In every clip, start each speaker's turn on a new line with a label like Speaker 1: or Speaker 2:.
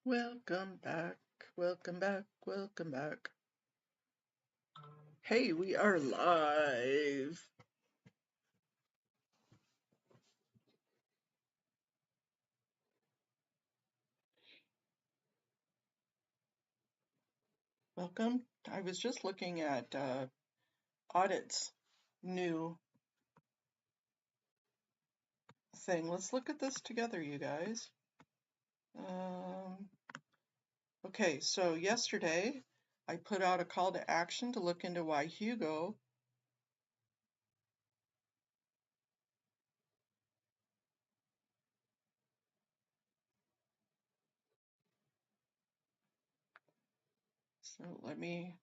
Speaker 1: Welcome back, welcome back, welcome back. Hey, we are live. Welcome. I was just looking at Audit's new thing. Let's look at this together, you guys. Okay, so yesterday I put out a call to action to look into why Hugo so let me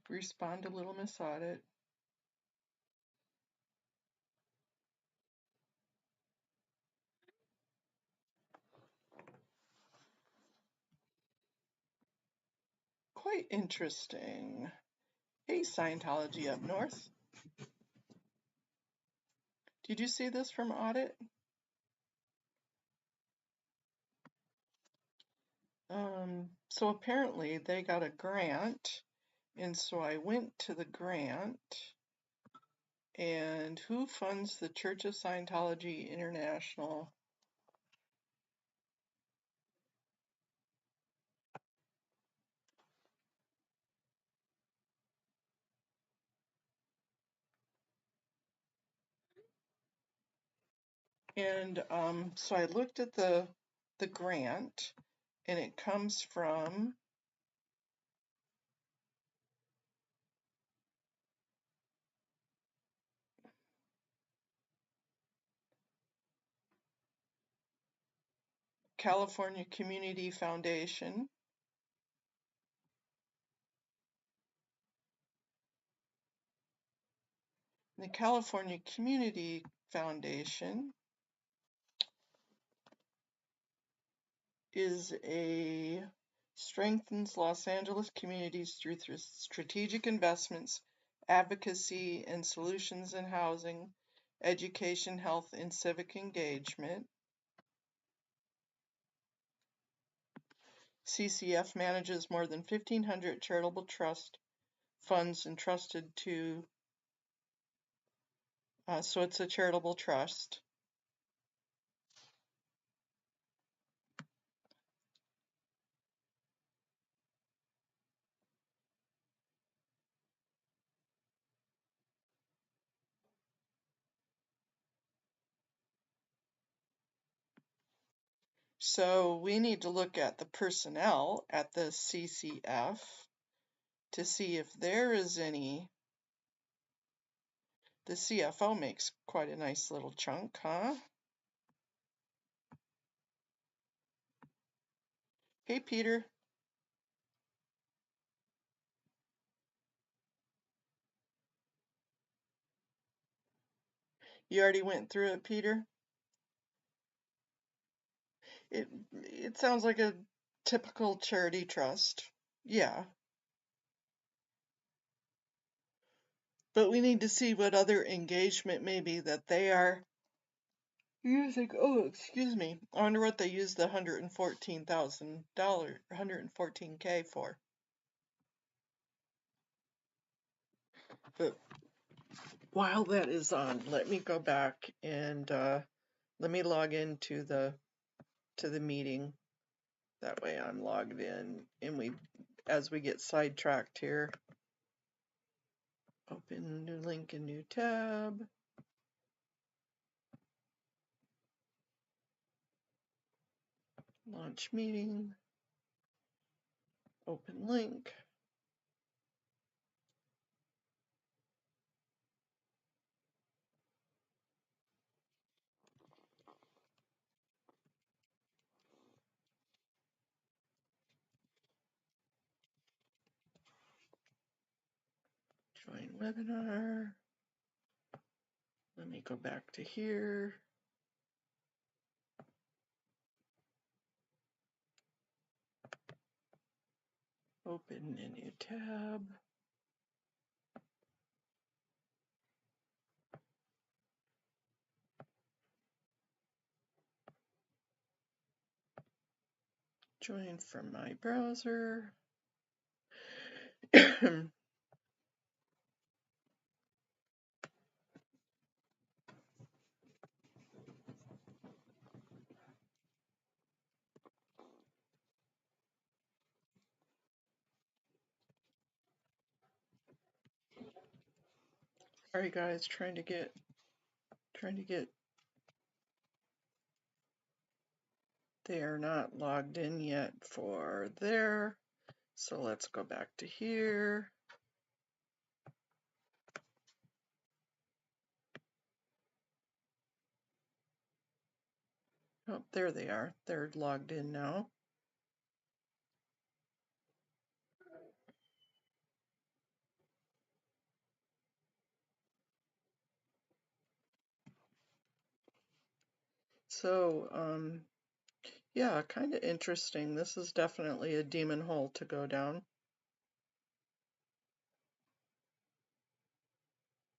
Speaker 1: respond to Little Miss Audit. Quite interesting. Hey, Scientology up north. Did you see this from Audit? So apparently they got a grant, and so I went to the grant, and who funds the Church of Scientology International? And so I looked at the grant, and it comes from California Community Foundation. The California Community Foundation is a strengthens Los Angeles communities through strategic investments, advocacy, and solutions in housing, education, health, and civic engagement. CCF manages more than 1,500 charitable trust funds entrusted to, so it's a charitable trust. So we need to look at the personnel at the CCF to see if there is any. The CFO makes quite a nice little chunk, huh? Hey, Peter. You already went through it, Peter? It sounds like a typical charity trust. Yeah. But we need to see what other engagement maybe that they are using. Oh, excuse me. I wonder what they used the $114,000, $114K for. But while that is on, let me go back and let me log into the meeting. That way I'm logged in, and as we get sidetracked here, open new link and new tab. Launch meeting. Open link. Join webinar. Let me go back to here. Open a new tab. Join from my browser. Sorry guys, trying to get they are not logged in yet for there. So let's go back to here. Oh, there they are. They're logged in now. So, yeah, kind of interesting. This is definitely a demon hole to go down.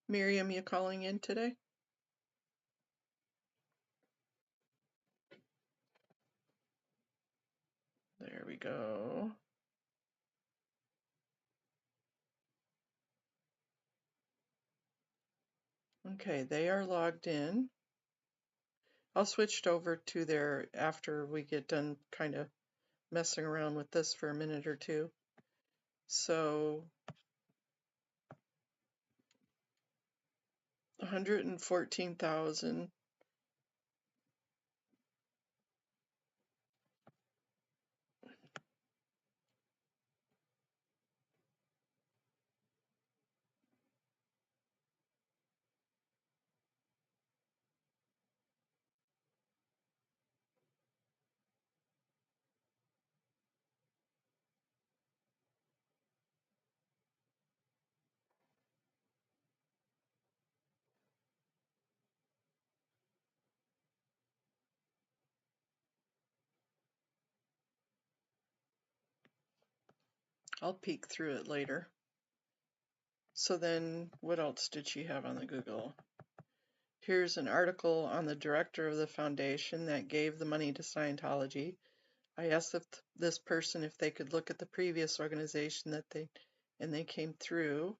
Speaker 1: Miriam, you calling in today? There we go. Okay, they are logged in. I'll switch it over to there after we get done kind of messing around with this for a minute or two. So 114,000. I'll peek through it later. So then what else did she have on the Google? Here's an article on the director of the foundation that gave the money to Scientology. I asked this person if they could look at the previous organization and they came through.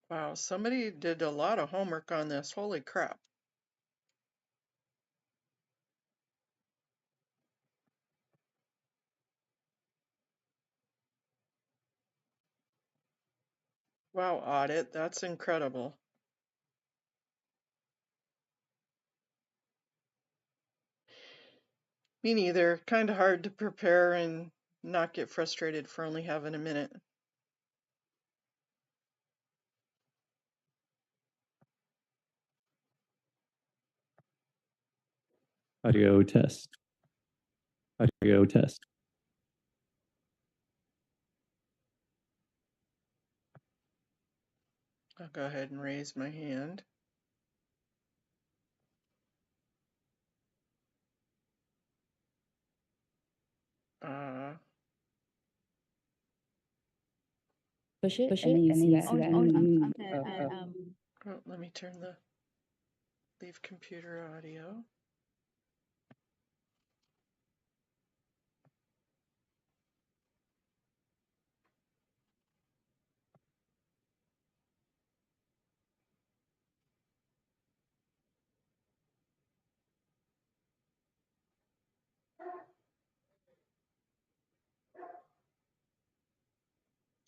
Speaker 1: Wow, somebody did a lot of homework on this. Holy crap. Wow, audit, that's incredible. Me neither. Kind of hard to prepare and not get frustrated for only having a minute.
Speaker 2: Audio test. Audio test.
Speaker 1: I'll go ahead and raise my hand.
Speaker 3: Push it, and then you see that.
Speaker 1: Oh, let me turn the leave computer audio.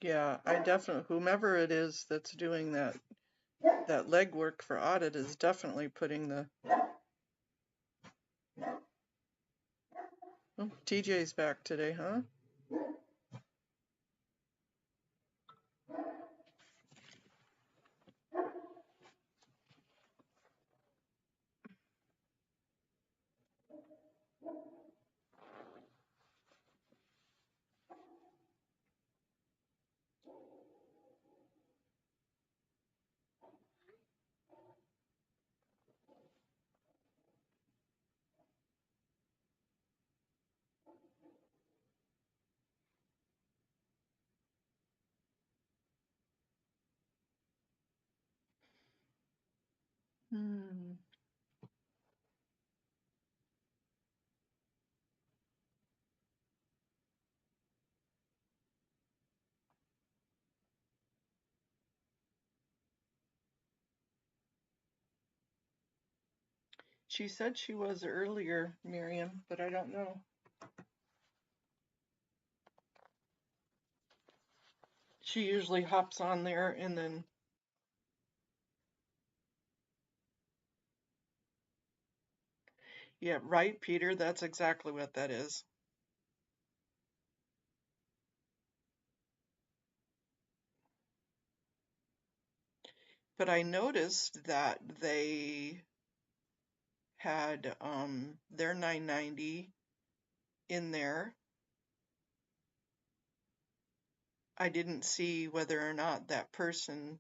Speaker 1: Yeah, I definitely, whomever it is that's doing that legwork for audit is definitely putting the. Oh, TJ's back today, huh? Hmm. She said she was earlier, Miriam, but I don't know. She usually hops on there and then, yeah, right, Peter, that's exactly what that is. But I noticed that they had their 990 in there. I didn't see whether or not that person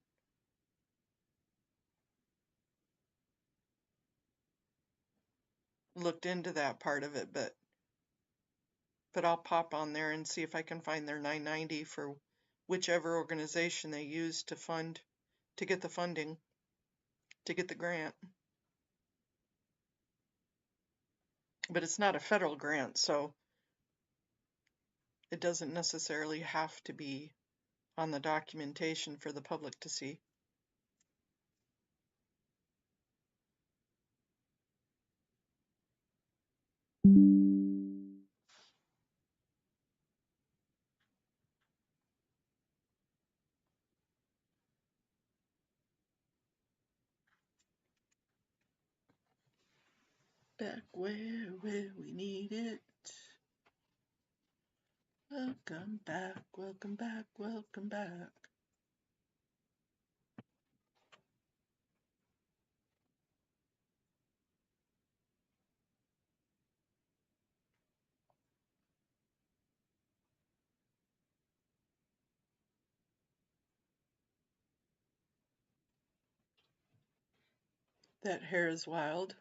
Speaker 1: looked into that part of it, but I'll pop on there and see if I can find their 990 for whichever organization they use to get the funding, to get the grant. But it's not a federal grant, so it doesn't necessarily have to be on the documentation for the public to see. Back where we need it. Welcome back, welcome back, welcome back. That hair is wild.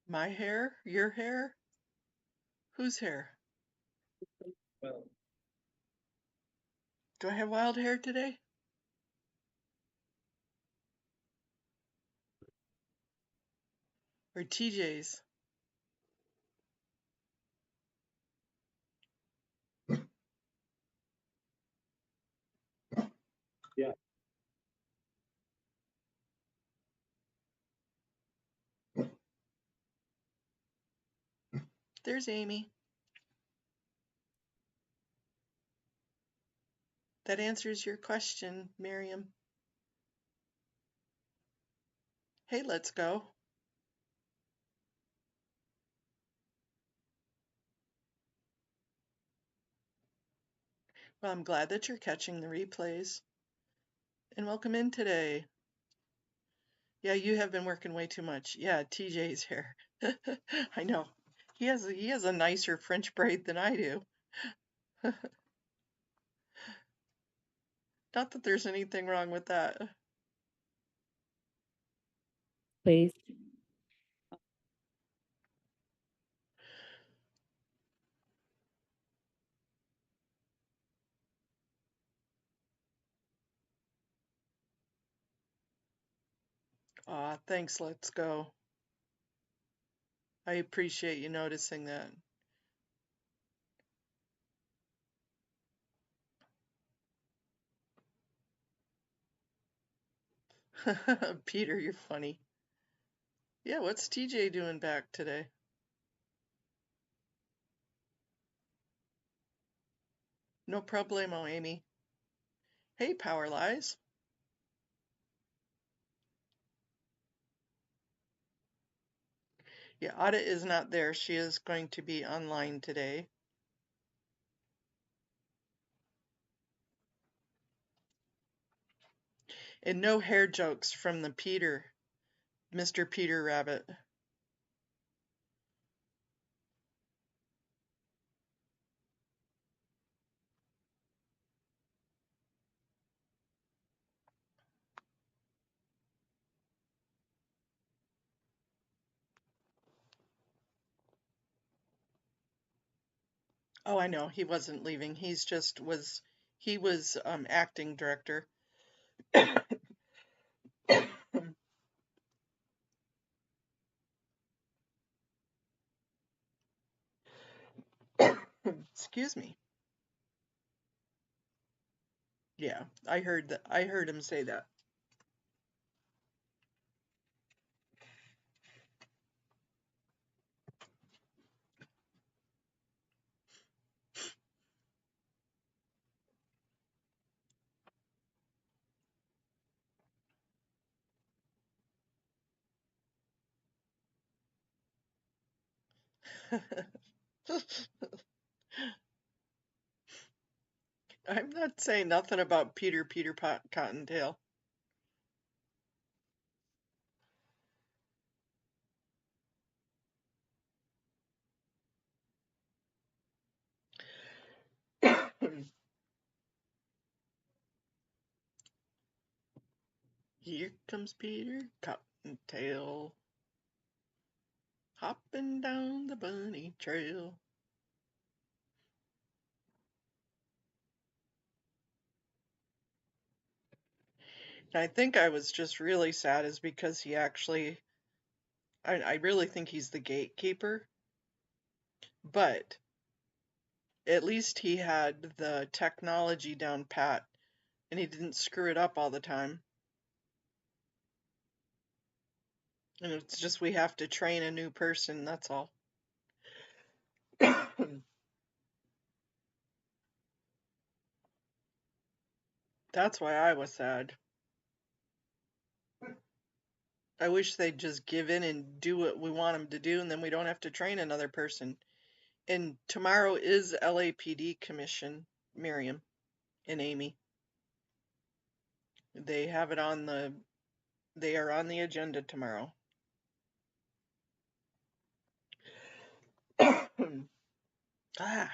Speaker 1: My hair? Your hair? Whose hair? Do I have wild hair today? Or TJ's?
Speaker 2: Yeah.
Speaker 1: There's Amy. That answers your question, Miriam. Hey, let's go. Well, I'm glad that you're catching the replays. And welcome in today. Yeah, you have been working way too much. Yeah, TJ's hair. I know. He has a nicer French braid than I do. Not that there's anything wrong with that.
Speaker 3: Please.
Speaker 1: Aw, thanks, let's go. I appreciate you noticing that. Peter, you're funny. Yeah, what's TJ doing back today? No problemo, Amy. Hey, Power Lies. Yeah, Audit is not there. She is going to be online today. And no hair jokes from the Mr. Peter Rabbit. Oh, I know. He wasn't leaving. He was acting director. Excuse me. Yeah, I heard that. I heard him say that. I'm not saying nothing about Peter Cottontail. Here comes Peter Cottontail, hopping down the bunny trail. I think I was just really sad is because he actually, I really think he's the gatekeeper, but at least he had the technology down pat and he didn't screw it up all the time. And it's just we have to train a new person, that's all. That's why I was sad. I wish they'd just give in and do what we want them to do, and then we don't have to train another person. And tomorrow is LAPD Commission, Miriam and Amy. They have it on they are on the agenda tomorrow. Ah,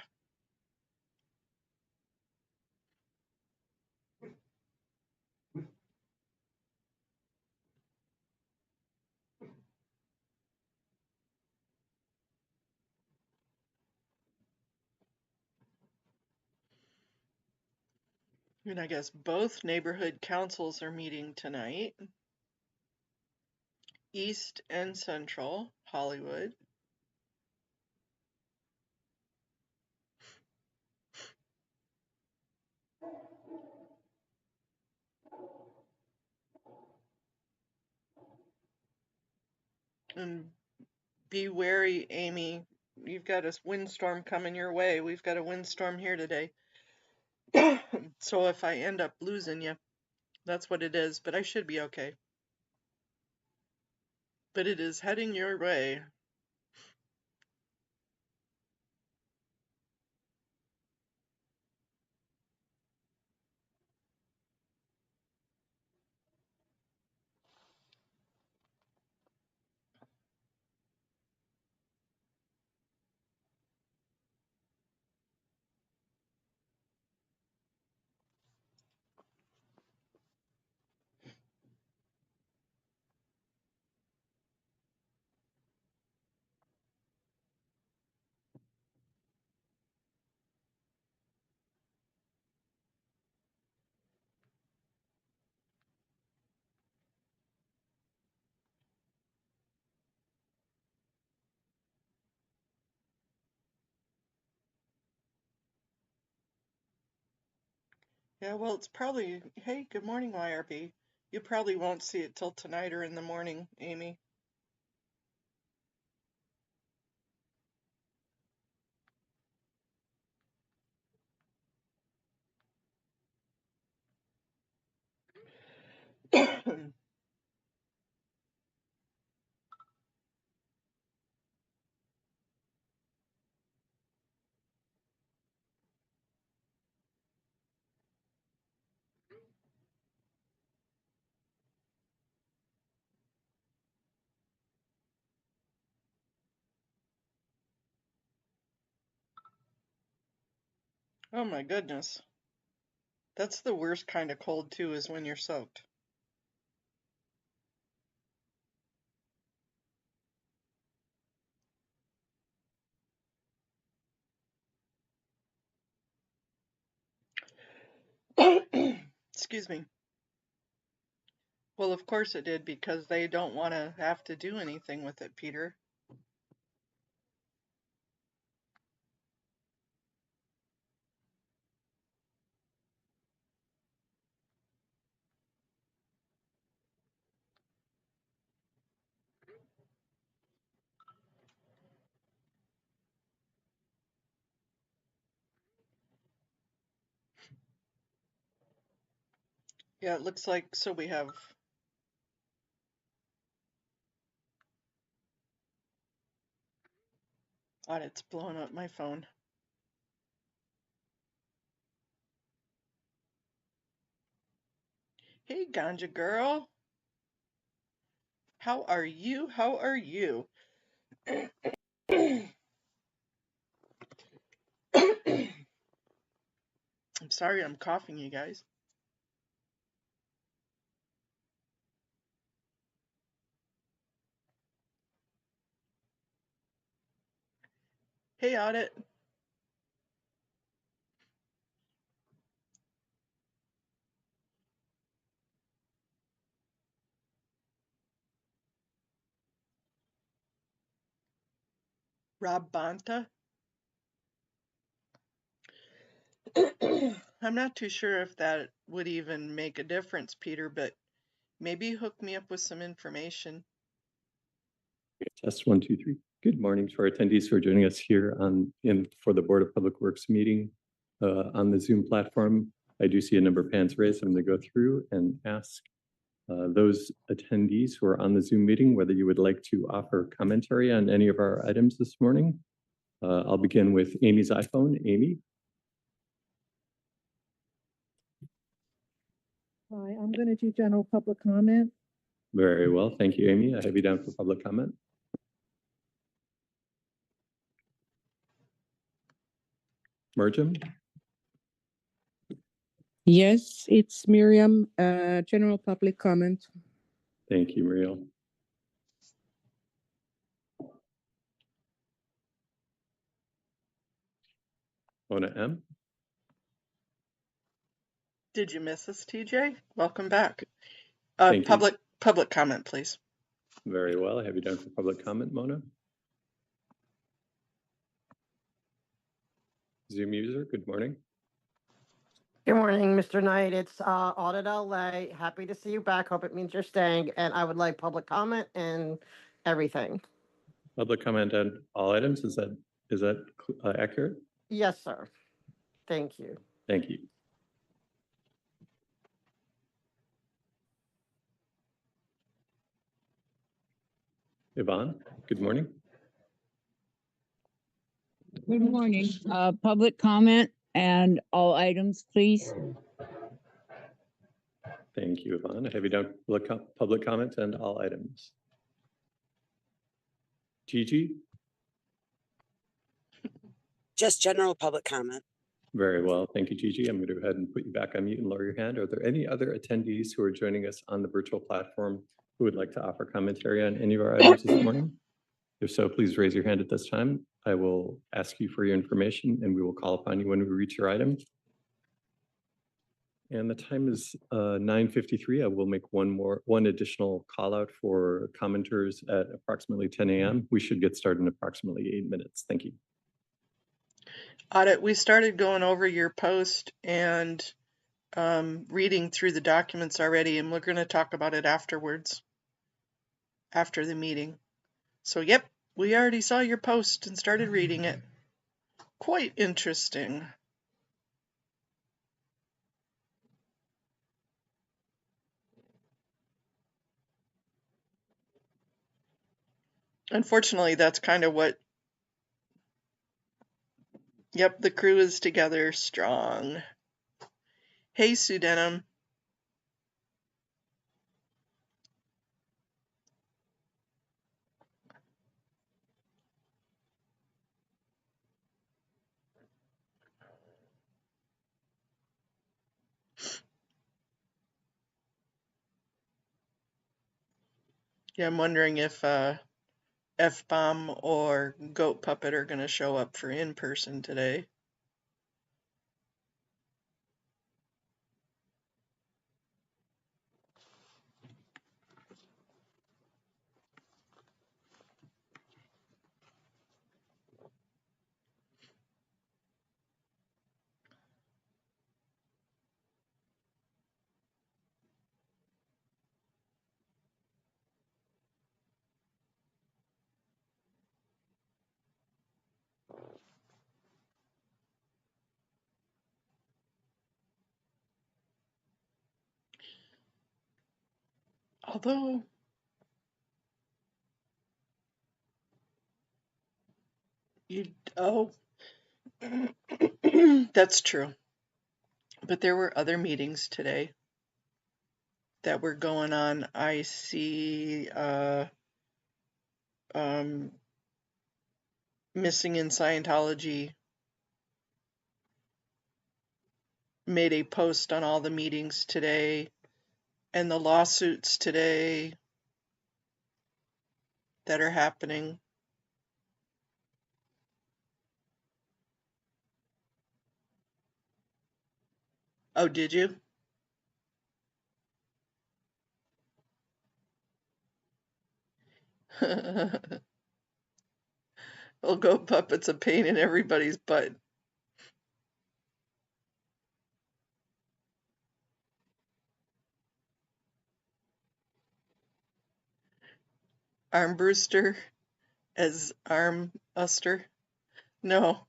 Speaker 1: and I guess both neighborhood councils are meeting tonight. East and Central Hollywood. And be wary, Amy. You've got a windstorm coming your way. We've got a windstorm here today. So if I end up losing you, that's what it is. But I should be okay. But it is heading your way. Yeah, well, it's probably, hey, good morning, YRB. You probably won't see it till tonight or in the morning, Amy. Oh my goodness. That's the worst kind of cold, too, is when you're soaked. Excuse me. Well, of course it did, because they don't want to have to do anything with it, Peter. Yeah, it looks like, so we have it's blowing up my phone. Hey, Ganja girl. How are you? How are you? I'm sorry I'm coughing, you guys. Hey, Audit. Rob Bonta. I'm not too sure if that would even make a difference, Peter, but maybe hook me up with some information.
Speaker 2: Test 1, 2, 3. Good morning to our attendees who are joining us here for the Board of Public Works meeting on the Zoom platform. I do see a number of hands raised. I'm going to go through and ask those attendees who are on the Zoom meeting whether you would like to offer commentary on any of our items this morning. I'll begin with Amy's iPhone. Amy.
Speaker 4: Hi, I'm going to do general public comment.
Speaker 2: Very well. Thank you, Amy. I have you down for public comment. Merjam.
Speaker 4: Yes, it's Miriam, general public comment.
Speaker 2: Thank you, Muriel. Mona M.
Speaker 1: Did you miss us, TJ? Welcome back.
Speaker 2: Thank you.
Speaker 1: Public comment, please.
Speaker 2: Very well. I have you down for public comment, Mona. Zoom user, good morning.
Speaker 5: Good morning, Mr. Knight. It's Audit LA. Happy to see you back. Hope it means you're staying. And I would like public comment and everything.
Speaker 2: Public comment on all items. Is that accurate?
Speaker 5: Yes, sir. Thank you.
Speaker 2: Thank you. Yvonne, good morning.
Speaker 6: Good morning. Public comment and all items, please.
Speaker 2: Thank you, Yvonne. I have you down for public comment and all items. Gigi?
Speaker 7: Just general public comment.
Speaker 2: Very well. Thank you, Gigi. I'm going to go ahead and put you back on mute and lower your hand. Are there any other attendees who are joining us on the virtual platform who would like to offer commentary on any of our items this morning? If so, please raise your hand at this time. I will ask you for your information and we will call upon you when we reach your item. And the time is 9:53. I will make one additional call out for commenters at approximately 10 a.m. We should get started in approximately 8 minutes. Thank you.
Speaker 1: Audit, we started going over your post and reading through the documents already, and we're going to talk about it afterwards, after the meeting. So, yep, we already saw your post and started reading it. Quite interesting. Unfortunately, that's kind of what. Yep, the crew is together strong. Hey, Sue Denham. Yeah, I'm wondering if F-Bomb or Goat Puppet are going to show up for in-person today. Although, oh, that's true. But there were other meetings today that were going on. I see Missing in Scientology made a post on all the meetings today and the lawsuits today that are happening. Oh, did you? Well, Go Puppet's a pain in everybody's butt. Armbruster as Armbuster? No,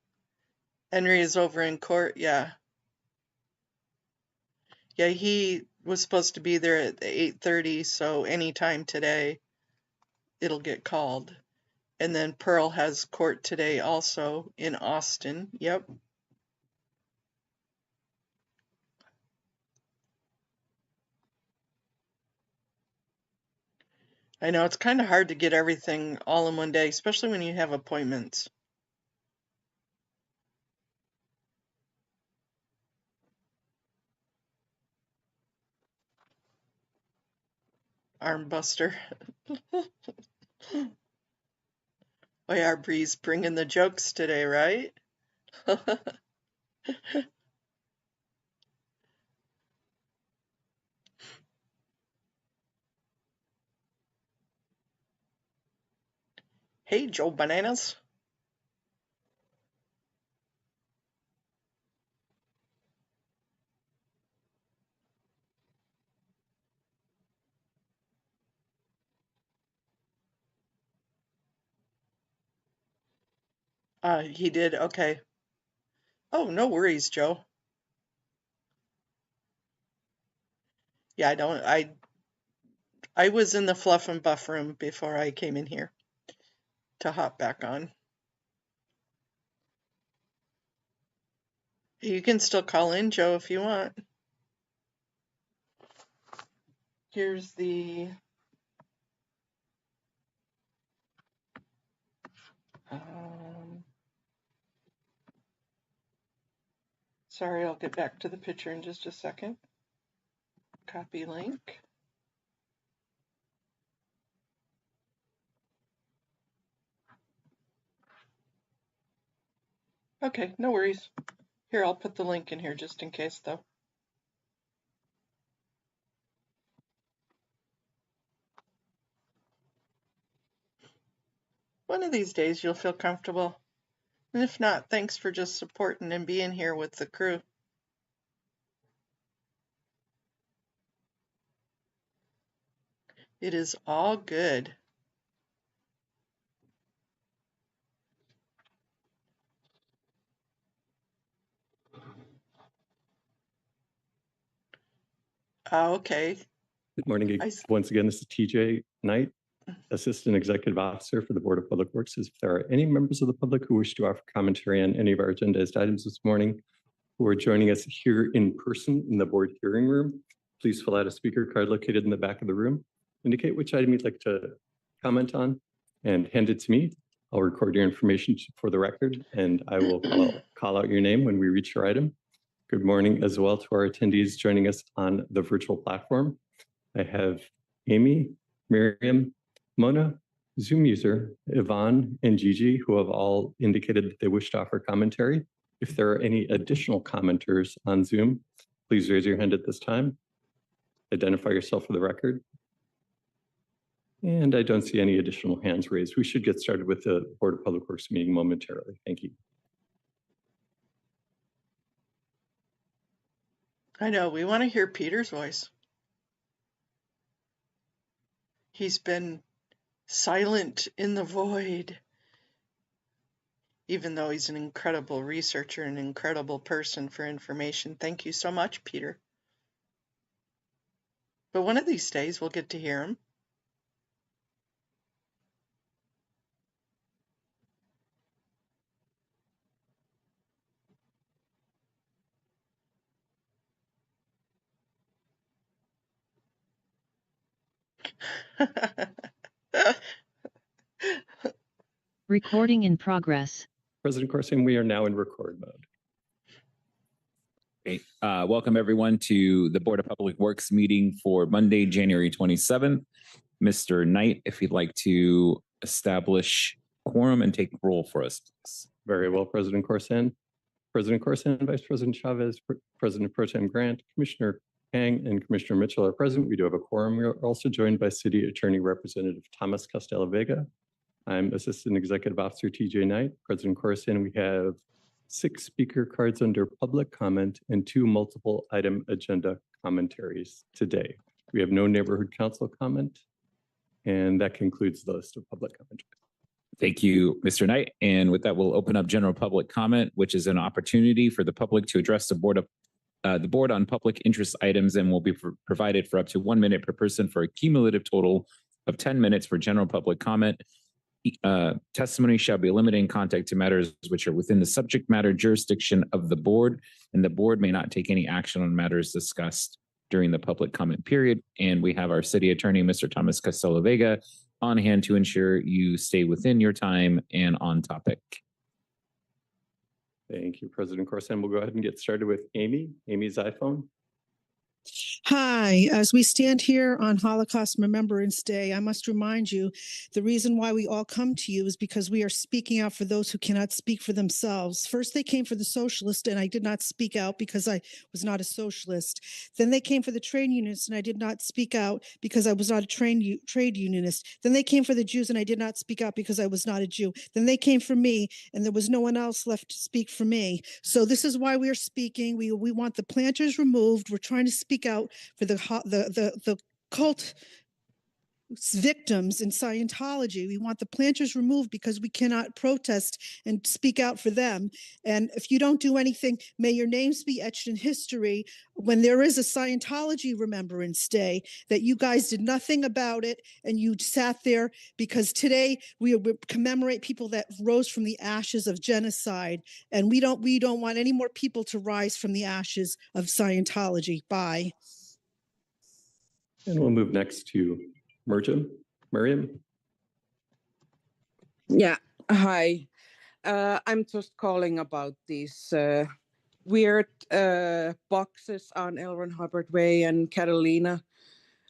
Speaker 1: Henry is over in court, yeah. Yeah, he was supposed to be there at 8:30, so anytime today it'll get called. And then Pearl has court today also in Austin. Yep. I know it's kind of hard to get everything all in one day, especially when you have appointments. Armbuster. Oh yeah, Bree's bringing the jokes today, right? Hey, Joe Bananas. He did, okay. Oh, no worries, Joe. Yeah, I was in the fluff and buff room before I came in here to hop back on. You can still call in, Joe, if you want. Here's the sorry, I'll get back to the picture in just a second. Copy link. Okay, no worries. Here, I'll put the link in here just in case, though. One of these days you'll feel comfortable. And if not, thanks for just supporting and being here with the crew. It is all good. Okay.
Speaker 2: Good morning.
Speaker 1: I-
Speaker 2: Once again, this is TJ Knight, Assistant Executive Officer for the Board of Public Works. If there are any members of the public who wish to offer commentary on any of our agendized items this morning, who are joining us here in person in the board hearing room, please fill out a speaker card located in the back of the room. Indicate which item you'd like to comment on and hand it to me. I'll record your information for the record, and I will call out your name when we reach your item. Good morning as well to our attendees joining us on the virtual platform. I have Amy, Miriam, Mona, Zoom user, Yvonne, and Gigi, who have all indicated that they wish to offer commentary. If there are any additional commenters on Zoom, please raise your hand at this time. Identify yourself for the record. And I don't see any additional hands raised. We should get started with the Board of Public Works meeting momentarily. Thank you.
Speaker 1: I know, we want to hear Peter's voice. He's been silent in the void, even though he's an incredible researcher, an incredible person for information. Thank you so much, Peter. But one of these days we'll get to hear him.
Speaker 8: Recording in progress.
Speaker 2: President Corson, we are now in record mode.
Speaker 9: Great. Welcome everyone to the Board of Public Works meeting for Monday, January 27th. Mr. Knight, if you'd like to establish quorum and take roll for us, please.
Speaker 2: Very well, President Corson. President Corson, Vice President Chavez, President Pro Tem Grant, Commissioner Kang, and Commissioner Mitchell are present. We do have a quorum. We are also joined by City Attorney Representative Thomas Costello Vega. I'm Assistant Executive Officer TJ Knight. President Corson, we have 6 speaker cards under public comment and 2 multiple item agenda commentaries today. We have no neighborhood council comment, and that concludes the list of public comment.
Speaker 9: Thank you, Mr. Knight. And with that, we'll open up general public comment, which is an opportunity for the public to address the board on public interest items, and will be provided for up to 1 minute per person for a cumulative total of 10 minutes for general public comment. Testimony shall be limited in context to matters which are within the subject matter jurisdiction of the board, and the board may not take any action on matters discussed during the public comment period. And we have our city attorney, Mr. Thomas Costello Vega, on hand to ensure you stay within your time and on topic.
Speaker 2: Thank you, President Corson. We'll go ahead and get started with Amy's iPhone.
Speaker 10: Hi, as we stand here on Holocaust Remembrance Day, I must remind you, the reason why we all come to you is because we are speaking out for those who cannot speak for themselves. First, they came for the socialists, and I did not speak out because I was not a socialist. Then they came for the trade unionists, and I did not speak out because I was not a trade unionist. Then they came for the Jews, and I did not speak out because I was not a Jew. Then they came for me, and there was no one else left to speak for me. So this is why we are speaking. We want the planters removed. We're trying to speak out for the cult victims in Scientology. We want the planters removed because we cannot protest and speak out for them. And if you don't do anything, may your names be etched in history when there is a Scientology Remembrance Day, that you guys did nothing about it and you sat there, because today we commemorate people that rose from the ashes of genocide, and we don't want any more people to rise from the ashes of Scientology. Bye.
Speaker 2: And we'll move next to Miriam.
Speaker 4: Yeah, hi. I'm just calling about these weird boxes on L. Ron Hubbard Way and Catalina.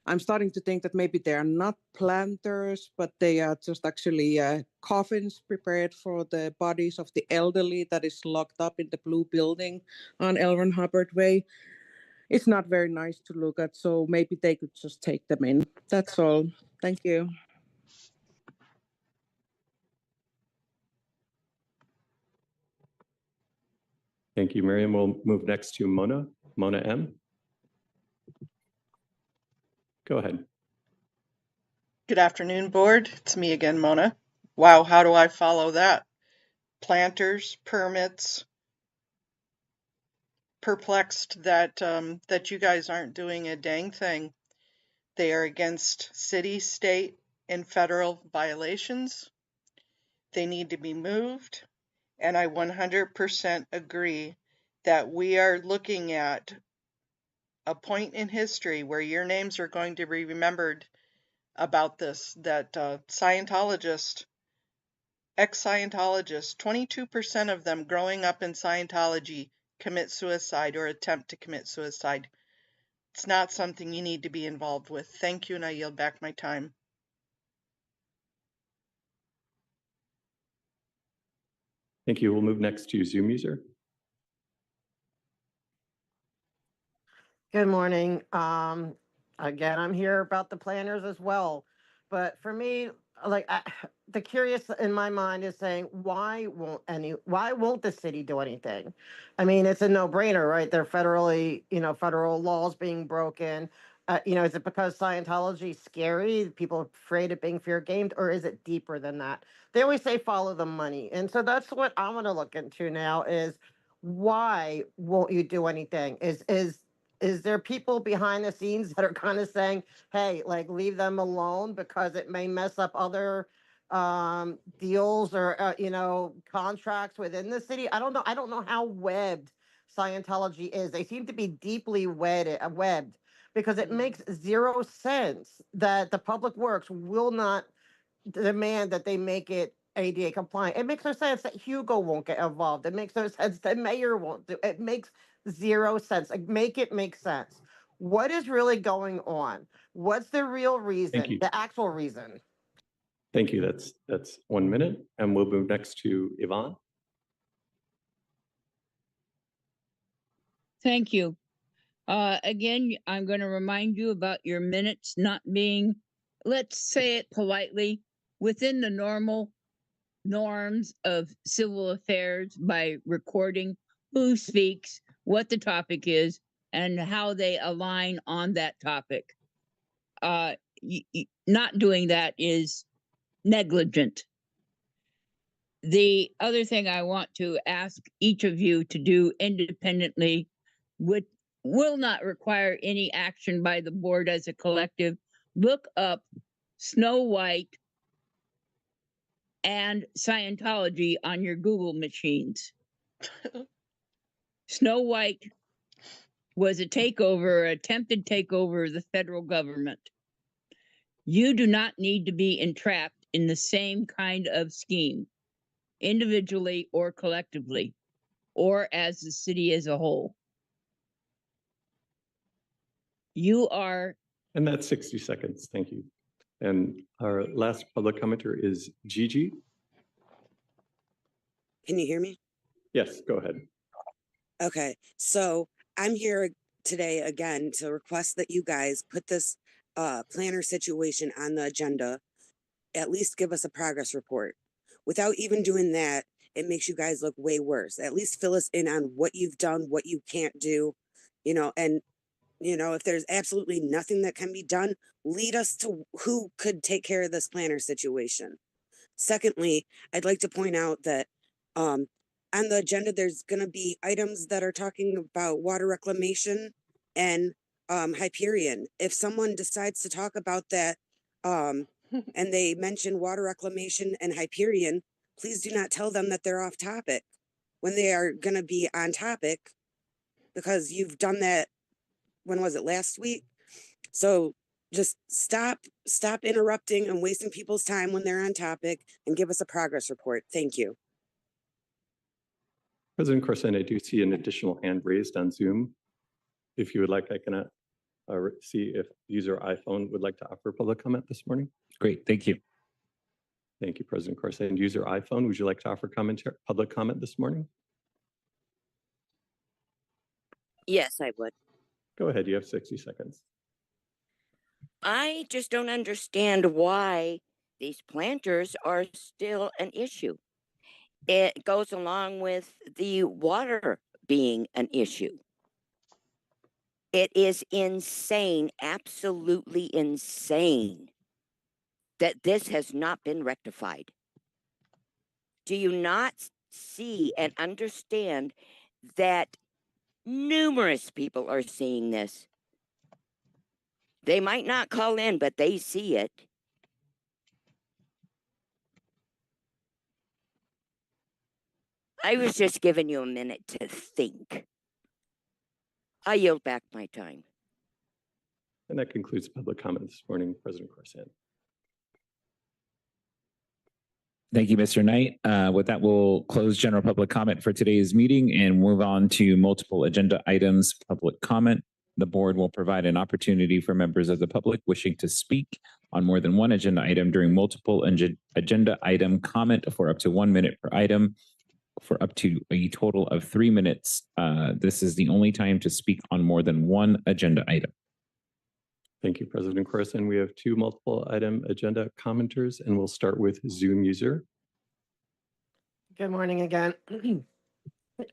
Speaker 4: I'm starting to think that maybe they are not planters, but they are just actually coffins prepared for the bodies of the elderly that is locked up in the blue building on L. Ron Hubbard Way. It's not very nice to look at, so maybe they could just take them in. That's all. Thank you.
Speaker 2: Thank you, Miriam. We'll move next to Mona M. Go ahead.
Speaker 1: Good afternoon, board. It's me again, Mona. Wow, how do I follow that? Planters, permits, perplexed that that you guys aren't doing a dang thing. They are against city, state, and federal violations. They need to be moved. And I 100% agree that we are looking at a point in history where your names are going to be remembered about this, that Scientologists, ex-Scientologists, 22% of them growing up in Scientology commit suicide or attempt to commit suicide. It's not something you need to be involved with. Thank you, and I yield back my time.
Speaker 2: Thank you. We'll move next to Zoom user.
Speaker 5: Good morning. Again, I'm here about the planners as well. But for me, like the curious in my mind is saying, why won't the city do anything? I mean, it's a no-brainer, right? They're federally, federal laws being broken. Is it because Scientology is scary? People are afraid of being fear gamed, or is it deeper than that? They always say follow the money. And so that's what I want to look into now is why won't you do anything? Is is there people behind the scenes that are kind of saying, hey, like leave them alone because it may mess up other deals or contracts within the city? I don't know. I don't know how webbed Scientology is. They seem to be deeply webbed because it makes zero sense that the public works will not demand that they make it ADA compliant. It makes no sense that Hugo won't get involved. It makes no sense that mayor won't do it. Makes zero sense. Like, make it make sense. What is really going on? What's the real reason?
Speaker 2: you.
Speaker 5: The actual reason?
Speaker 2: Thank you. That's 1 minute, and we'll move next to Yvonne.
Speaker 6: Thank you. Again, I'm going to remind you about your minutes not being, let's say it politely, within the norms of civil affairs by recording who speaks, what the topic is, and how they align on that topic. Not doing that is negligent. The other thing I want to ask each of you to do independently will not require any action by the board as a collective. Look up Snow White and Scientology on your Google machines. Snow White was a attempted takeover of the federal government. You do not need to be entrapped in the same kind of scheme, individually or collectively, or as the city as a whole. You are.
Speaker 2: And that's 60 seconds. Thank you. And our last public commenter is Gigi.
Speaker 7: Can you hear me?
Speaker 2: Yes, go ahead.
Speaker 7: Okay, so I'm here today again to request that you guys put this planner situation on the agenda. At least give us a progress report. Without even doing that, it makes you guys look way worse. At least fill us in on what you've done, what you can't do, and if there's absolutely nothing that can be done, lead us to who could take care of this planner situation. Secondly, I'd like to point out that on the agenda, there's going to be items that are talking about water reclamation and Hyperion. If someone decides to talk about that and they mention water reclamation and Hyperion, please do not tell them that they're off topic when they are going to be on topic, because you've done that. When was it? Last week? So just stop interrupting and wasting people's time when they're on topic, and give us a progress report. Thank you.
Speaker 2: President Corson, I do see an additional hand raised on Zoom. If you would like, I can see if user iPhone would like to offer public comment this morning.
Speaker 9: Great, thank you.
Speaker 2: Thank you, President Corson. User iPhone, would you like to offer public comment this morning?
Speaker 11: Yes, I would.
Speaker 2: Go ahead, you have 60 seconds.
Speaker 11: I just don't understand why these planters are still an issue. It goes along with the water being an issue. It is insane, absolutely insane, that this has not been rectified. Do you not see and understand that numerous people are seeing this? They might not call in, but they see it. I was just giving you a minute to think. I yield back my time.
Speaker 2: And that concludes public comment this morning, President Corson.
Speaker 9: Thank you, Mr. Knight. With that, we'll close general public comment for today's meeting and move on to multiple agenda items, public comment. The board will provide an opportunity for members of the public wishing to speak on more than one agenda item during multiple agenda item comment for up to 1 minute per item for up to a total of 3 minutes. This is the only time to speak on more than one agenda item.
Speaker 2: Thank you, President Corson. We have 2 multiple item agenda commenters, and we'll start with Zoom user.
Speaker 5: Good morning again.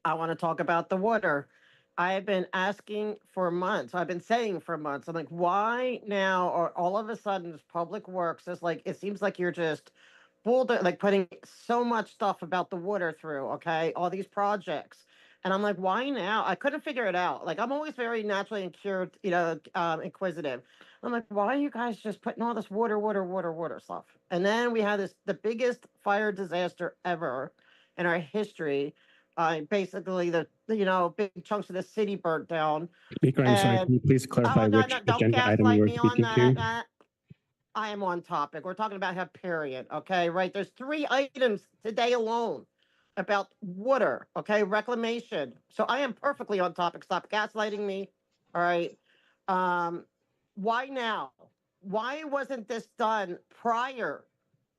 Speaker 5: I want to talk about the water. I have been asking for months. I've been saying for months. I'm like, why now? Or all of a sudden, this public works is like, it seems like you're just putting so much stuff about the water through. Okay, all these projects. And I'm like, why now? I couldn't figure it out. Like, I'm always very naturally inquisitive. I'm like, why are you guys just putting all this water stuff? And then we had the biggest fire disaster ever in our history. Basically, big chunks of the city burnt down.
Speaker 12: Speaker, I'm sorry,
Speaker 5: And
Speaker 12: can you please clarify
Speaker 5: no,
Speaker 12: which
Speaker 5: don't
Speaker 12: agenda item you
Speaker 5: gaslight
Speaker 12: were
Speaker 5: me on
Speaker 12: speaking
Speaker 5: that.
Speaker 12: to?
Speaker 5: I am on topic. We're talking about Hyperion, okay, right? There's 3 items today alone about water, okay, reclamation. So I am perfectly on topic. Stop gaslighting me, all right? Why now? Why wasn't this done prior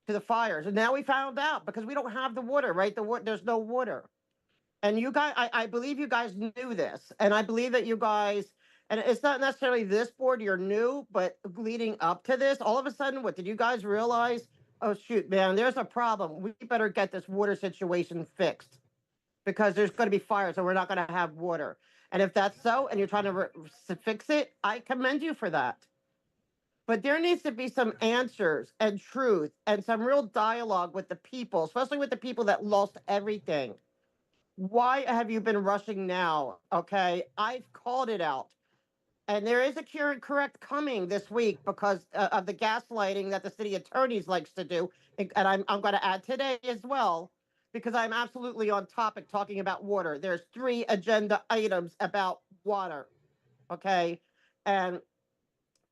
Speaker 5: to the fires? And now we found out because we don't have the water, right? There's no water. And you guys, I believe you guys knew this, and I believe that you guys, and it's not necessarily this board, you're new, but leading up to this, all of a sudden, what did you guys realize? Oh, shoot, man, there's a problem. We better get this water situation fixed because there's going to be fires and we're not going to have water. And if that's so, and you're trying to fix it, I commend you for that. But there needs to be some answers and truth and some real dialogue with the people, especially with the people that lost everything. Why have you been rushing now? Okay, I've called it out. And there is a cure and correct coming this week because of the gaslighting that the city attorneys likes to do. And I'm going to add today as well, because I'm absolutely on topic talking about water. There's 3 agenda items about water. Okay. And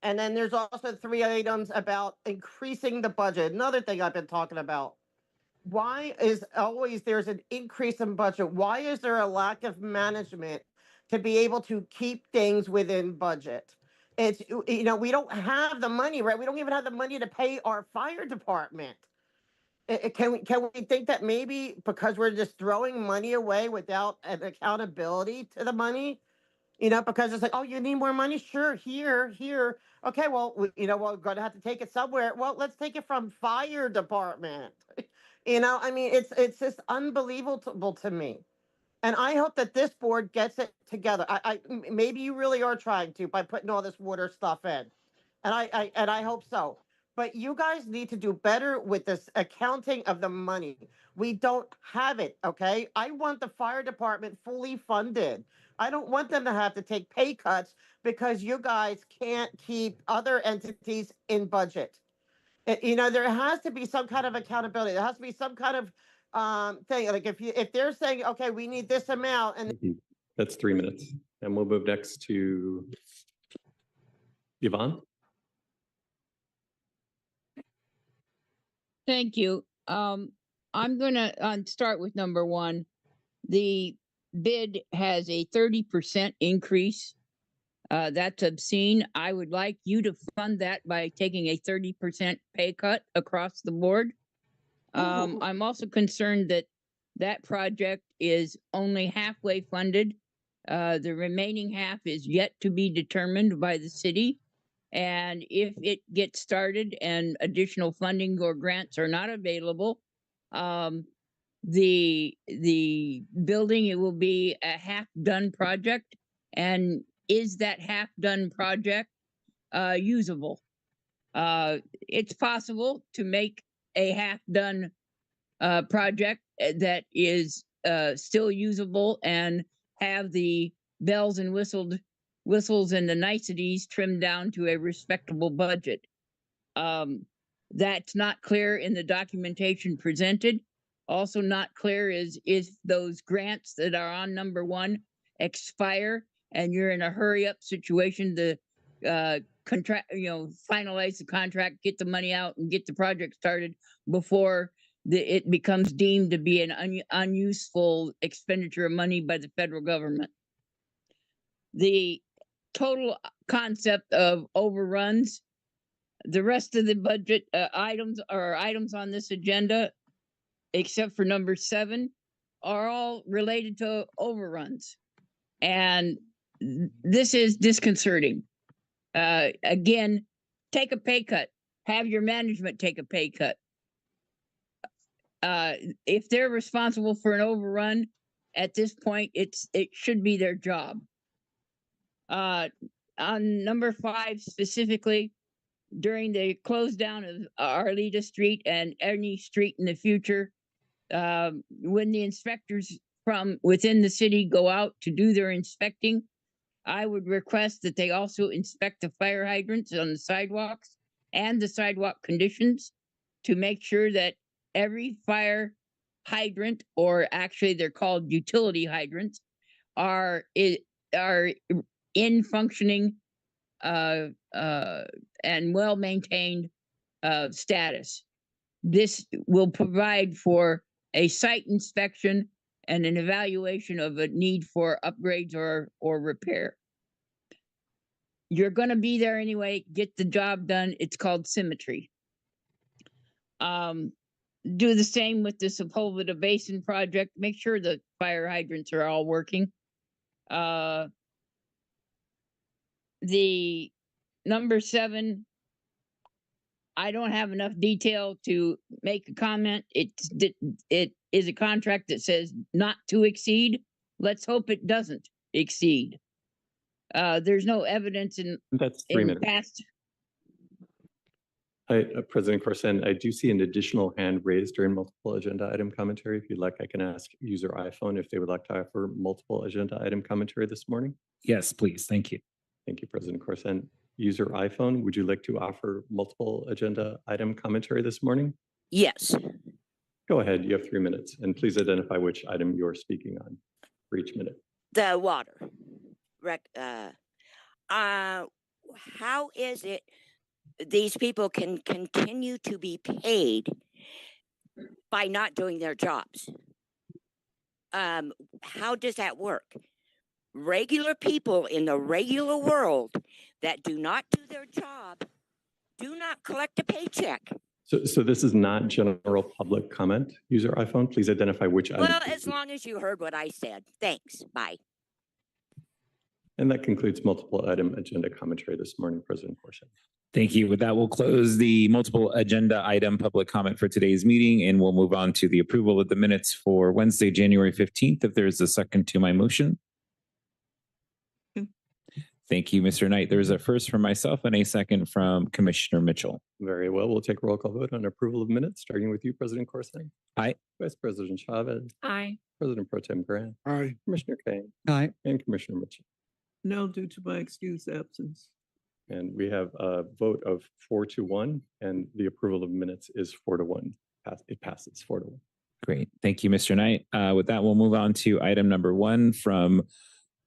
Speaker 5: then there's also 3 items about increasing the budget. Another thing I've been talking about. Why is always there's an increase in budget? Why is there a lack of management to be able to keep things within budget? It's, we don't have the money, right? We don't even have the money to pay our fire department. Can we think that maybe because we're just throwing money away without an accountability to the money? Because it's like, oh, you need more money? Sure, here. Okay, well, we're going to have to take it somewhere. Well, let's take it from fire department. I mean, it's just unbelievable to me. And I hope that this board gets it together. Maybe you really are trying to by putting all this water stuff in. And I hope so. But you guys need to do better with this accounting of the money. We don't have it, okay? I want the fire department fully funded. I don't want them to have to take pay cuts because you guys can't keep other entities in budget. There has to be some kind of accountability. There has to be some kind of thing. Like if they're saying, okay, we need this amount, and
Speaker 2: That's 3 minutes. And we'll move next to Yvonne.
Speaker 6: Thank you. I'm gonna start with number 1. The bid has a 30% increase. That's obscene. I would like you to fund that by taking a 30% pay cut across the board. I'm also concerned that that project is only halfway funded. The remaining half is yet to be determined by the city. And if it gets started and additional funding or grants are not available, the building, it will be a half-done project. And is that half-done project usable? It's possible to make a half-done project that is still usable and have the bells and whistles and the niceties trimmed down to a respectable budget. That's not clear in the documentation presented. Also not clear is if those grants that are on number 1 expire and you're in a hurry up situation to contract, finalize the contract, get the money out and get the project started before it becomes deemed to be an unuseful expenditure of money by the federal government. The total concept of overruns, the rest of the budget items on this agenda, except for number 7, are all related to overruns. And this is disconcerting. Again, take a pay cut. Have your management take a pay cut. If they're responsible for an overrun, at this point, it should be their job. On number 5 specifically, during the close down of Arleta Street and any street in the future, when the inspectors from within the city go out to do their inspecting, I would request that they also inspect the fire hydrants on the sidewalks and the sidewalk conditions to make sure that every fire hydrant, or actually they're called utility hydrants, are in functioning and well maintained status. This will provide for a site inspection and an evaluation of a need for upgrades or repair. You're going to be there anyway. Get the job done. It's called symmetry. Do the same with the Sepulveda Basin project. Make sure the fire hydrants are all working. The number 7, I don't have enough detail to make a comment. It is a contract that says not to exceed. Let's hope it doesn't exceed. There's no evidence
Speaker 2: That's 3
Speaker 6: in
Speaker 2: minutes.
Speaker 6: past.
Speaker 2: President Corson, I do see an additional hand raised during multiple agenda item commentary. If you'd like, I can ask user iPhone if they would like to offer multiple agenda item commentary this morning.
Speaker 9: Yes, please. Thank you.
Speaker 2: Thank you, President Corson. User iPhone, would you like to offer multiple agenda item commentary this morning?
Speaker 11: Yes.
Speaker 2: Go ahead, you have 3 minutes, and please identify which item you're speaking on for each minute.
Speaker 11: The water. How is it these people can continue to be paid by not doing their jobs? How does that work? Regular people in the regular world that do not do their job do not collect a paycheck.
Speaker 2: So this is not general public comment. User iPhone, please identify which item.
Speaker 11: Well, as long as you heard what I said. Thanks. Bye.
Speaker 2: And that concludes multiple item agenda commentary this morning, President Corson.
Speaker 9: Thank you. With that, we'll close the multiple agenda item public comment for today's meeting, and we'll move on to the approval of the minutes for Wednesday, January 15th. If there's a second to my motion. Thank you, Mr. Knight. There's a first from myself and a second from Commissioner Mitchell.
Speaker 2: Very well. We'll take a roll call vote on approval of minutes, starting with you, President Corson.
Speaker 9: Aye.
Speaker 2: Vice President Chavez.
Speaker 6: Aye.
Speaker 2: President Pro Tem Grant.
Speaker 12: Aye.
Speaker 2: Commissioner Kane.
Speaker 12: Aye.
Speaker 2: And Commissioner Mitchell.
Speaker 12: No, due to my excused absence.
Speaker 2: And we have a vote of 4-1, and the approval of minutes is 4-1. It passes 4-1.
Speaker 9: Great. Thank you, Mr. Knight. With that, we'll move on to item number 1 from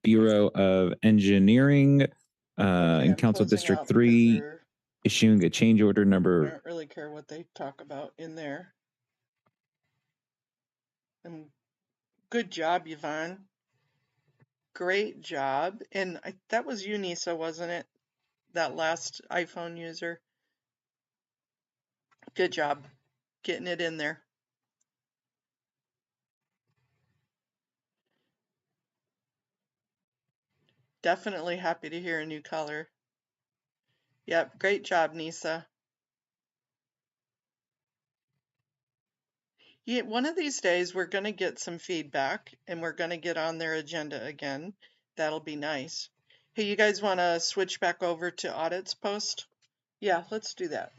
Speaker 9: Bureau of Engineering in Council District 3, issuing a change order
Speaker 1: I
Speaker 9: number.
Speaker 1: don't really care what they talk about in there. And good job, Yvonne. Great job. And that was you, Nisa, wasn't it? That last iPhone user. Good job getting it in there. Definitely happy to hear a new color. Yep, great job, Nisa. Yeah, one of these days we're going to get some feedback and we're going to get on their agenda again. That'll be nice. Hey, you guys want to switch back over to audits post? Yeah, let's do that.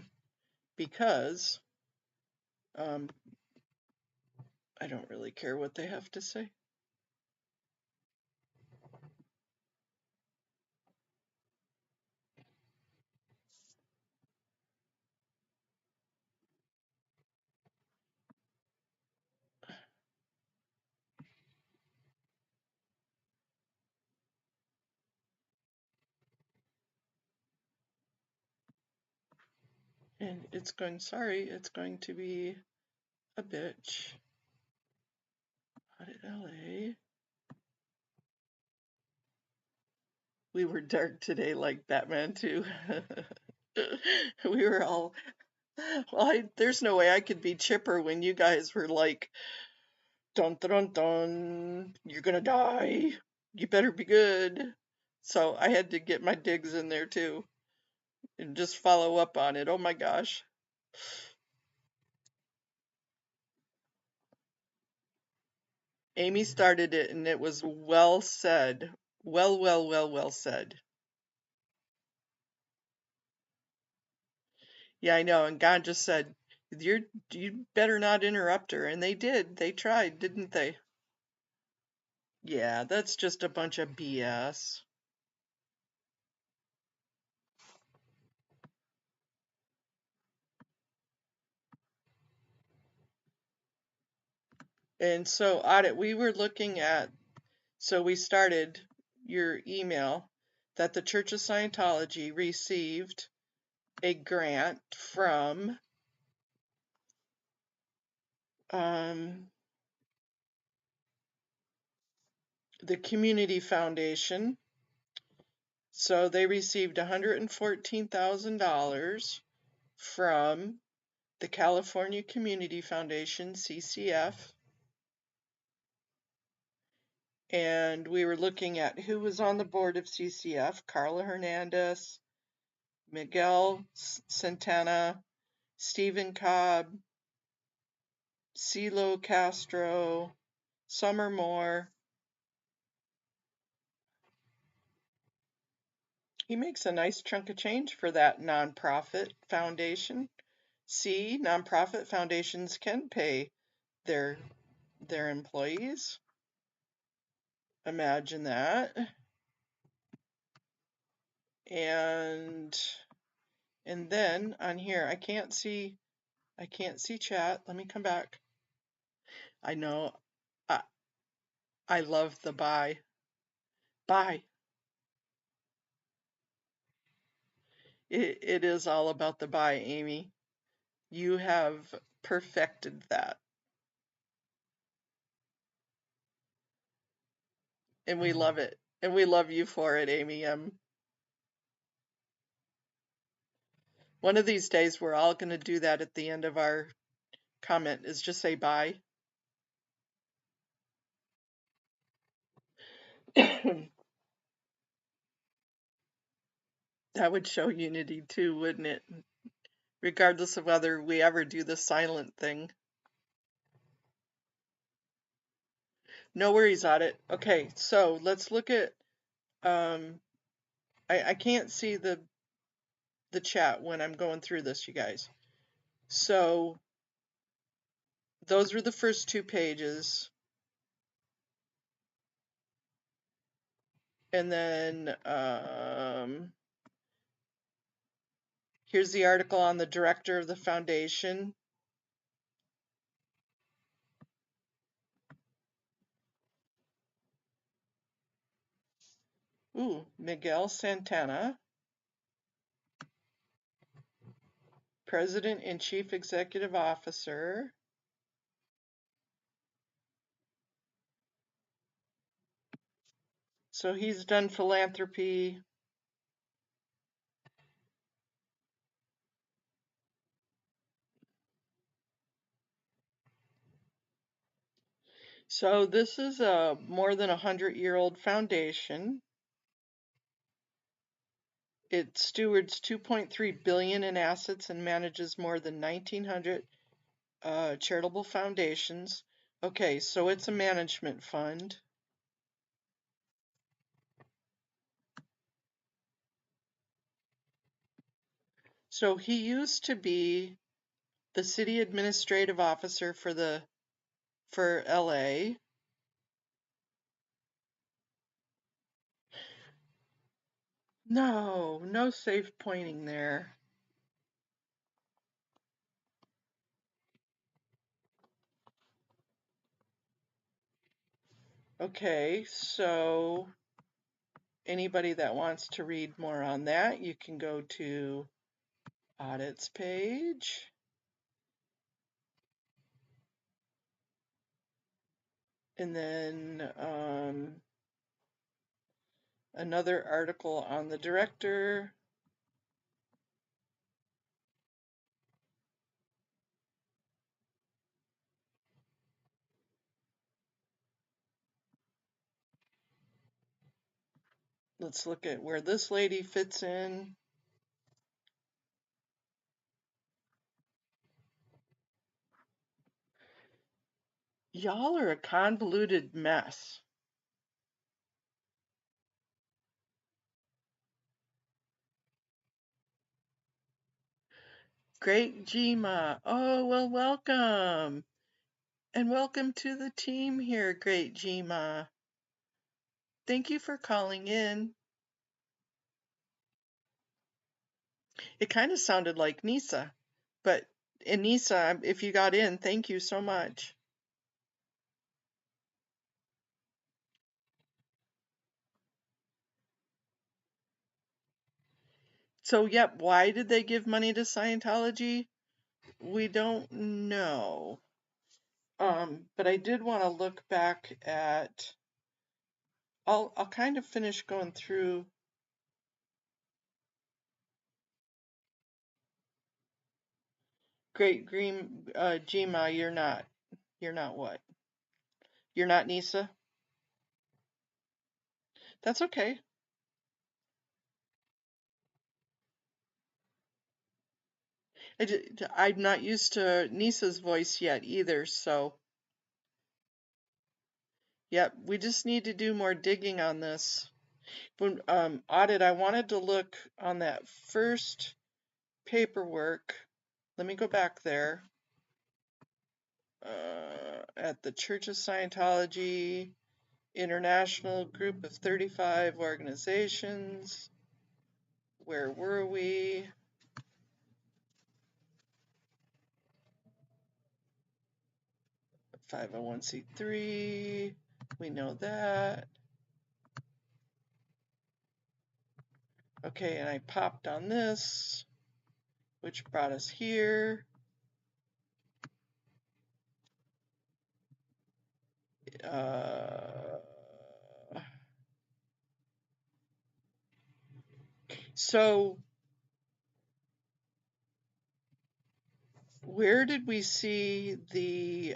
Speaker 1: Because I don't really care what they have to say. And it's going to be a bitch. Audit LA. We were dark today like Batman too. We were all, well, there's no way I could be chipper when you guys were like, dun dun dun, you're gonna die. You better be good. So I had to get my digs in there too. And just follow up on it. Oh my gosh. Amy started it and it was well said. Well said. Yeah, I know. And God just said, you better not interrupt her. And they did. They tried, didn't they? Yeah, that's just a bunch of BS. And so, Audit, we were looking at, so we started your email that the Church of Scientology received a grant from the Community Foundation. So they received $114,000 from the California Community Foundation, CCF. And we were looking at who was on the board of CCF: Carla Hernandez, Miguel Santana, Stephen Cobb, CeeLo Castro, Summer Moore. He makes a nice chunk of change for that nonprofit foundation. See, nonprofit foundations can pay their employees. Imagine that. And then on here, I can't see chat. Let me come back. I know. I love the buy. Buy. It is all about the buy, Amy. You have perfected that. And we love it. And we love you for it, Amy. One of these days, we're all going to do that at the end of our comment, is just say bye. That would show unity too, wouldn't it? Regardless of whether we ever do the silent thing. No worries on it. Okay, so let's look at, I can't see the chat when I'm going through this, you guys. So those were the first two pages. And then here's the article on the director of the foundation. Ooh, Miguel Santana, President and Chief Executive Officer. So he's done philanthropy. So this is a more than 100-year-old foundation. It stewards $2.3 billion in assets and manages more than 1,900 charitable foundations. Okay, so it's a management fund. So he used to be the city administrative officer for LA. No safe pointing there. Okay, so anybody that wants to read more on that, you can go to Audit's page. And then another article on the director. Let's look at where this lady fits in. Y'all are a convoluted mess. Great Gma. Oh, well, welcome. And welcome to the team here, Great Gma. Thank you for calling in. It kind of sounded like Nisa, but Nisa, if you got in, thank you so much. So, yep, why did they give money to Scientology? We don't know. But I did want to look back at, I'll kind of finish going through. Great Green, Gma, you're not what? You're not Nisa? That's okay. I'm not used to Nisa's voice yet either, so. Yep, we just need to do more digging on this. When audit, I wanted to look on that first paperwork. Let me go back there. At the Church of Scientology, international group of 35 organizations. Where were we? – 501c3. We know that. Okay, and I popped on this, which brought us here. So where did we see the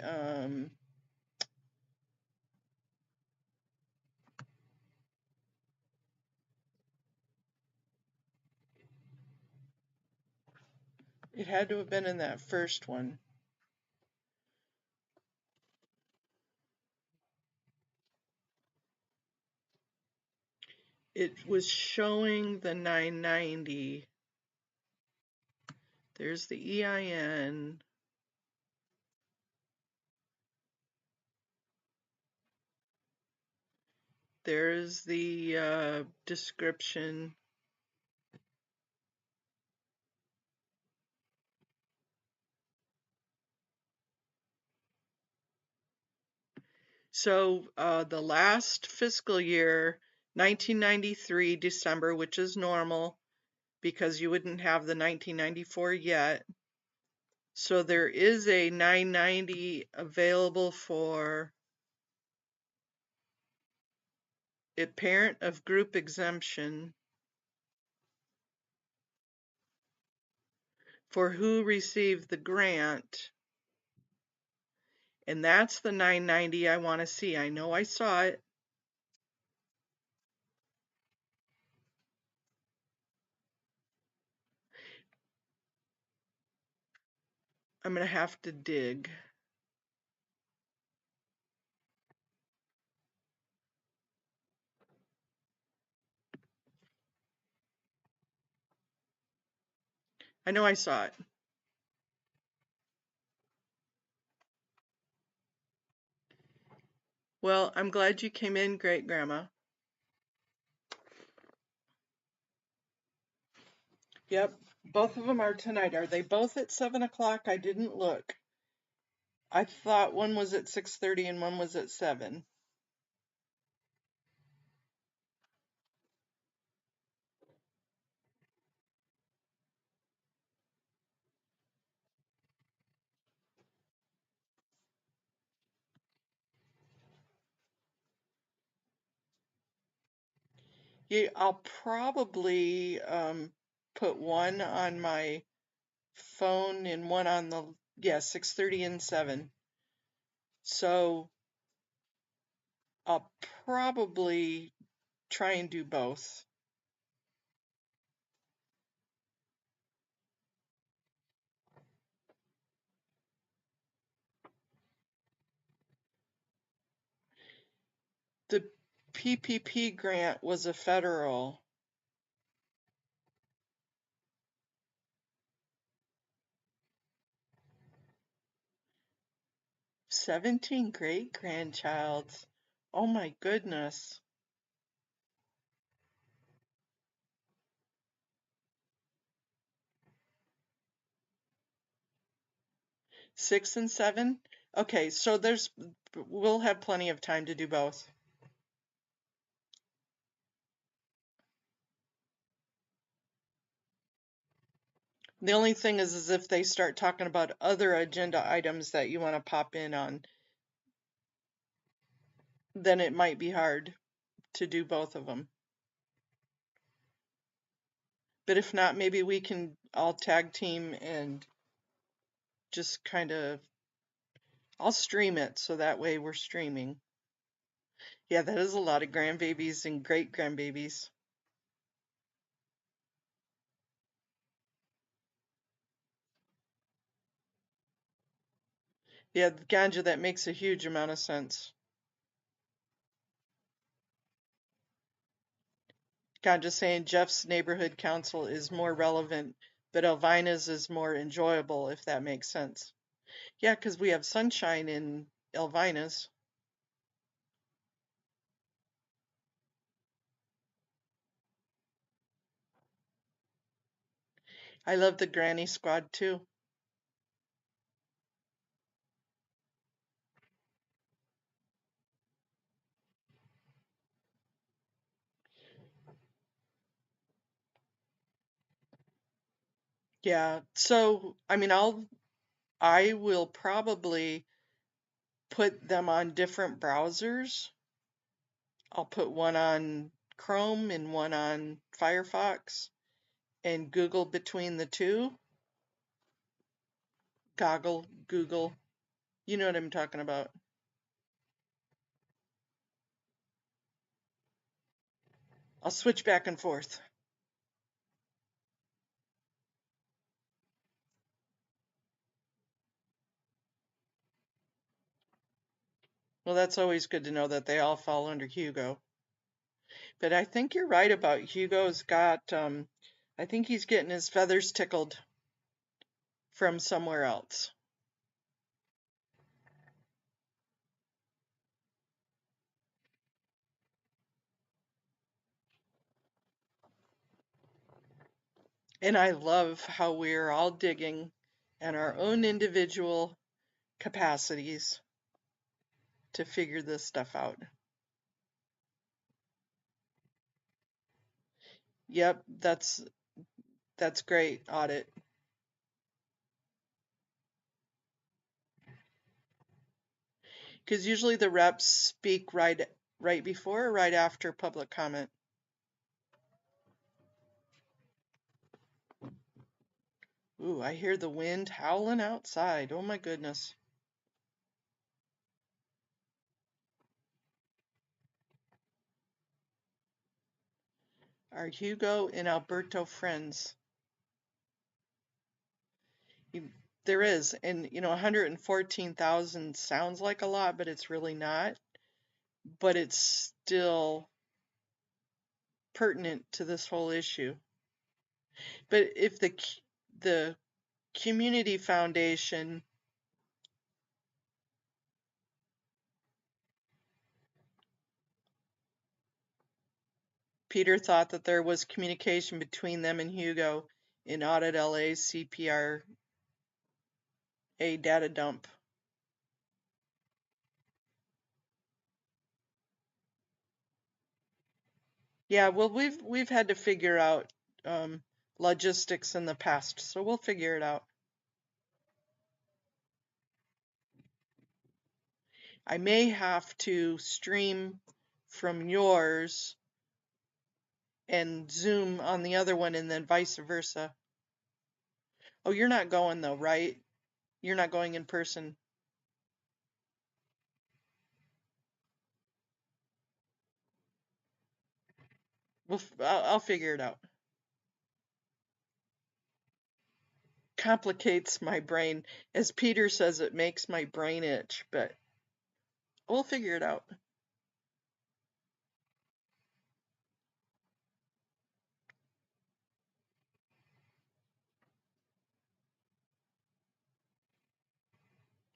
Speaker 1: it had to have been in that first one. It was showing the 990. There's the EIN. There's the description. So the last fiscal year, 1993 December, which is normal because you wouldn't have the 1994 yet. So there is a 990 available for a parent of group exemption for who received the grant. And that's the 990 I want to see. I know I saw it. I'm going to have to dig. I know I saw it. Well, I'm glad you came in, Great Grandma. Yep, both of them are tonight. Are they both at 7 o'clock? I didn't look. I thought one was at 6:30 and one was at 7. Yeah, I'll probably put one on my phone and one on the, yeah, 6:30 and 7. So I'll probably try and do both. The PPP grant was a federal. "17 great grandchilds. Oh my goodness. 6 and 7? Okay, so we'll have plenty of time to do both. The only thing is if they start talking about other agenda items that you want to pop in on, then it might be hard to do both of them. But if not, maybe we can all tag team and just kind of, I'll stream it so that way we're streaming. Yeah, that is a lot of grandbabies and great grandbabies. Yeah, Ganja, that makes a huge amount of sense. Ganja saying Jeff's neighborhood council is more relevant, but Elvina's is more enjoyable, if that makes sense. Yeah, because we have sunshine in Elvina's. I love the Granny Squad too. Yeah, so I mean, I will probably put them on different browsers. I'll put one on Chrome and one on Firefox and Google between the two. Google. You know what I'm talking about. I'll switch back and forth. Well, that's always good to know that they all fall under Hugo. But I think you're right about Hugo's got, I think he's getting his feathers tickled from somewhere else. And I love how we're all digging in our own individual capacities to figure this stuff out. Yep, that's great, Audit. Because usually the reps speak right before or right after public comment. Ooh, I hear the wind howling outside. Oh my goodness. Are Hugo and Alberto friends? There is, and 114,000 sounds like a lot, but it's really not. But it's still pertinent to this whole issue. But if the community foundation Peter thought that there was communication between them and Hugo in Audit LA's CPRA data dump. Yeah, well, we've had to figure out logistics in the past, so we'll figure it out. I may have to stream from yours and Zoom on the other one and then vice versa. Oh, you're not going though, right? You're not going in person. I'll figure it out. Complicates my brain. As Peter says, it makes my brain itch, but we'll figure it out.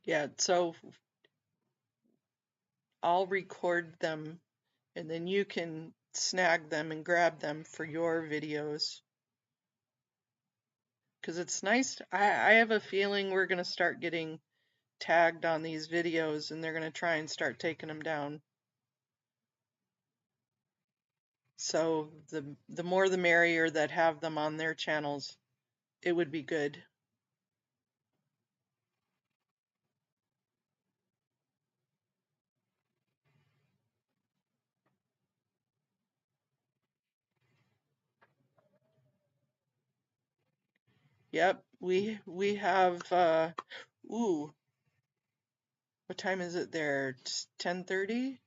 Speaker 1: Yeah, so I'll record them and then you can snag them and grab them for your videos. Because it's nice. I have a feeling we're going to start getting tagged on these videos, and they're going to try and start taking them down. So the more the merrier that have them on their channels, it would be good. Yep, we have ooh, what time is it there? It's 10:30.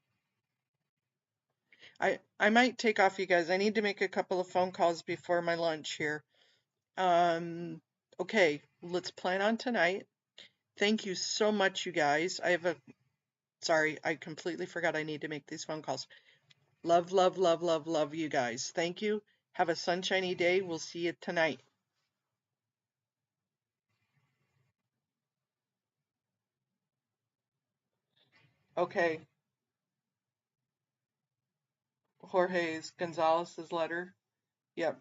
Speaker 1: I might take off, you guys. I need to make a couple of phone calls before my lunch here. Okay, let's plan on tonight. Thank you so much, you guys. Sorry, I completely forgot I need to make these phone calls. Love, love, love, love, love you guys. Thank you. Have a sunshiny day. We'll see you tonight. Okay. Jorge's Gonzalez's letter. Yep.